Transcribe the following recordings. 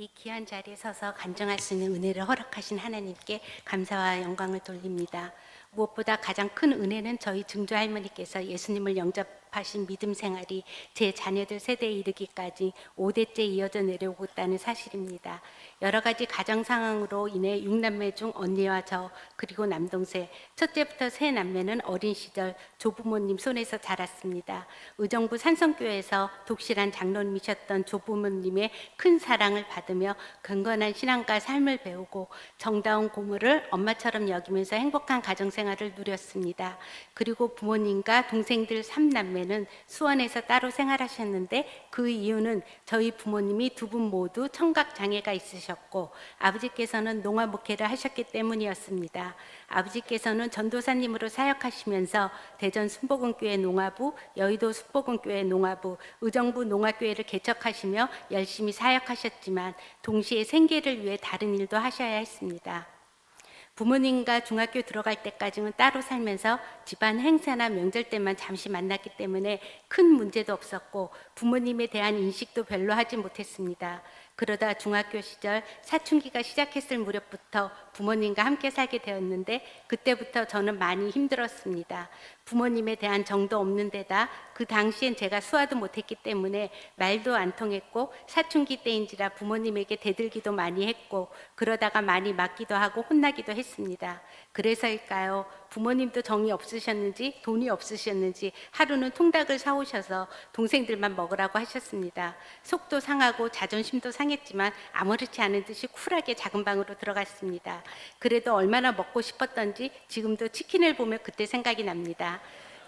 이 귀한 자리에 서서 간증할 수 있는 은혜를 허락하신 하나님께 감사와 영광을 돌립니다. 무엇보다 가장 큰 은혜는 저희 증조 할머니께서 예수님을 영접하신 믿음 생활이 제 자녀들 세대에 이르기까지 5대째 이어져 내려오고 있다는 사실입니다. 여러 가지 가정 상황으로 인해 6남매 중 언니와 저 그리고 남동생, 첫째부터 세 남매는 어린 시절 조부모님 손에서 자랐습니다. 의정부 산성교회에서 독실한 장로님이셨던 조부모님의 큰 사랑을 받으며 건건한 신앙과 삶을 배우고 정다운 고모를 엄마처럼 여기면서 행복한 가정생활을 누렸습니다. 그리고 부모님과 동생들 3남매는 수원에서 따로 생활하셨는데 그 이유는 저희 부모님이 두 분 모두 청각장애가 있으셨고 아버지께서는 농화 목회를 하셨기 때문이었습니다. 아버지께서는 전도사님으로 사역하시면서 대전 순복음교회 농화부, 여의도 순복음교회 농화부, 의정부 농화교회를 개척하시며 열심히 사역하셨지만 동시에 생계를 위해 다른 일도 하셔야 했습니다. 부모님과 중학교 들어갈 때까지는 따로 살면서 집안 행사나 명절 때만 잠시 만났기 때문에 큰 문제도 없었고 부모님에 대한 인식도 별로 하지 못했습니다. 그러다 중학교 시절 사춘기가 시작했을 무렵부터 부모님과 함께 살게 되었는데 그때부터 저는 많이 힘들었습니다. 부모님에 대한 정도 없는 데다 그 당시엔 제가 수화도 못했기 때문에 말도 안 통했고 사춘기 때인지라 부모님에게 대들기도 많이 했고 그러다가 많이 맞기도 하고 혼나기도 했습니다. 그래서일까요? 부모님도 정이 없으셨는지 돈이 없으셨는지 하루는 통닭을 사오셔서 동생들만 먹으라고 하셨습니다. 속도 상하고 자존심도 상했지만 아무렇지 않은 듯이 쿨하게 작은 방으로 들어갔습니다. 그래도 얼마나 먹고 싶었던지 지금도 치킨을 보면 그때 생각이 납니다.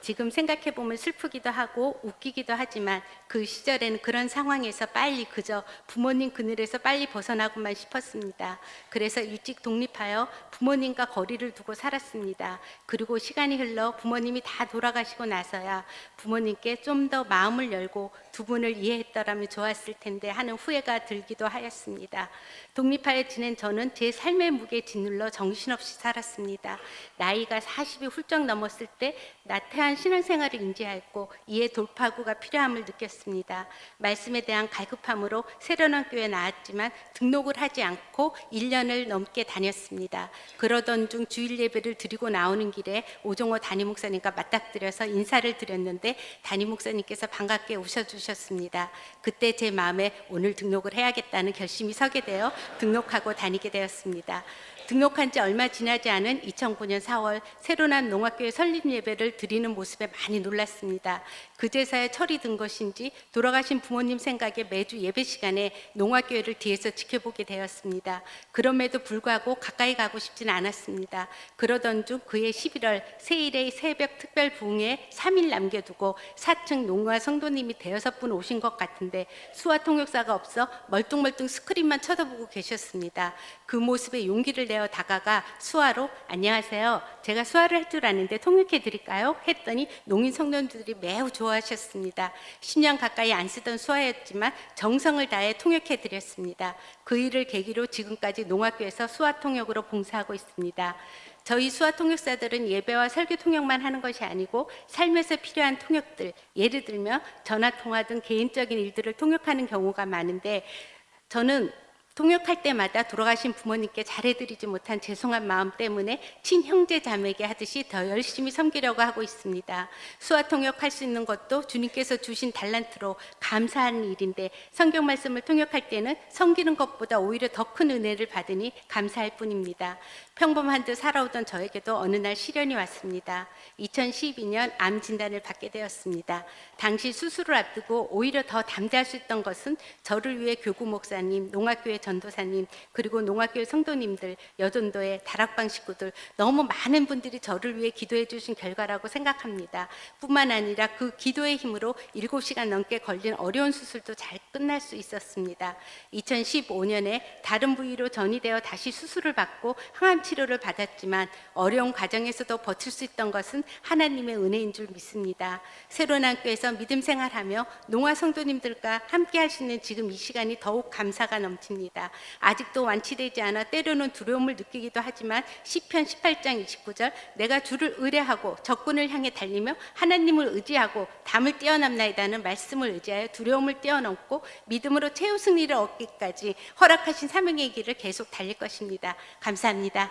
지금 생각해보면 슬프기도 하고 웃기기도 하지만 그 시절에는 그런 상황에서 빨리 그저 부모님 그늘에서 빨리 벗어나고만 싶었습니다. 그래서 일찍 독립하여 부모님과 거리를 두고 살았습니다. 그리고 시간이 흘러 부모님이 다 돌아가시고 나서야 부모님께 좀 더 마음을 열고 두 분을 이해했더라면 좋았을 텐데 하는 후회가 들기도 하였습니다. 독립하여 지낸 저는 제 삶의 무게에 짓눌러 정신없이 살았습니다. 나이가 40이 훌쩍 넘었을 때 나태한 신앙생활을 인지하였고 이에 돌파구가 필요함을 느꼈습니다. 말씀에 대한 갈급함으로 새로운 교회에 나왔지만 등록을 하지 않고 1년을 넘게 다녔습니다. 그러던 중 주일 예배를 드리고 나오는 길에 오종호 담임 목사님과 맞닥뜨려서 인사를 드렸는데 담임 목사님께서 반갑게 웃어주셨습니다. 그때 제 마음에 오늘 등록을 해야겠다는 결심이 서게 되어 등록하고 다니게 되었습니다. 등록한 지 얼마 지나지 않은 2009년 4월 새로난 농화교회 설립 예배를 드리는 모습에 많이 놀랐습니다. 그제서야 철이 든 것인지 돌아가신 부모님 생각에 매주 예배 시간에 농화교회를 뒤에서 지켜보게 되었습니다. 그럼에도 불구하고 가까이 가고 싶지는 않았습니다. 그러던 중 그해 11월 세일의 새벽 특별 부흥에 3일 남겨두고 4층 농화 성도님이 대여섯 분 오신 것 같은데 수화 통역사가 없어 멀뚱멀뚱 스크린만 쳐다보고 계셨습니다. 그 모습에 용기를 내어 다가가 수화로 안녕하세요. 제가 수화를 할 줄 아는데 통역해 드릴까요? 했더니 농인 성도들이 매우 좋아하셨습니다. 10년 가까이 안 쓰던 수화였지만 정성을 다해 통역해 드렸습니다. 그 일을 계기로 지금까지 농화교에서 수화 통역으로 봉사하고 있습니다. 저희 수화 통역사들은 예배와 설교 통역만 하는 것이 아니고 삶에서 필요한 통역들, 예를 들면 전화 통화 등 개인적인 일들을 통역하는 경우가 많은데 저는 통역할 때마다 돌아가신 부모님께 잘해드리지 못한 죄송한 마음 때문에 친형제 자매에게 하듯이 더 열심히 섬기려고 하고 있습니다. 수화 통역할 수 있는 것도 주님께서 주신 달란트로 감사한 일인데 성경 말씀을 통역할 때는 섬기는 것보다 오히려 더 큰 은혜를 받으니 감사할 뿐입니다. 평범한 듯 살아오던 저에게도 어느 날 시련이 왔습니다. 2012년 암 진단을 받게 되었습니다. 당시 수술을 앞두고 오히려 더 담대할 수 있던 것은 저를 위해 교구 목사님, 농화교회 전도사님, 그리고 농화교회 성도님들, 여전도의 다락방 식구들 너무 많은 분들이 저를 위해 기도해 주신 결과라고 생각합니다. 뿐만 아니라 그 기도의 힘으로 7시간 넘게 걸린 어려운 수술도 잘 끝날 수 있었습니다. 2015년에 다른 부위로 전이되어 다시 수술을 받고 항암 치료를 받았지만 어려운 과정에서도 버틸 수 있던 것은 하나님의 은혜인 줄 믿습니다. 새로난교에서 믿음 생활하며 농화 성도님들과 함께 할 수 있는 지금 이 시간이 더욱 감사가 넘칩니다. 있습니다. 아직도 완치되지 않아 때로는 두려움을 느끼기도 하지만 시편 18장 29절 내가 주를 의뢰하고 적군을 향해 달리며 하나님을 의지하고 담을 뛰어넘나이다는 말씀을 의지하여 두려움을 뛰어넘고 믿음으로 최후 승리를 얻기까지 허락하신 사명의 길을 계속 달릴 것입니다. 감사합니다.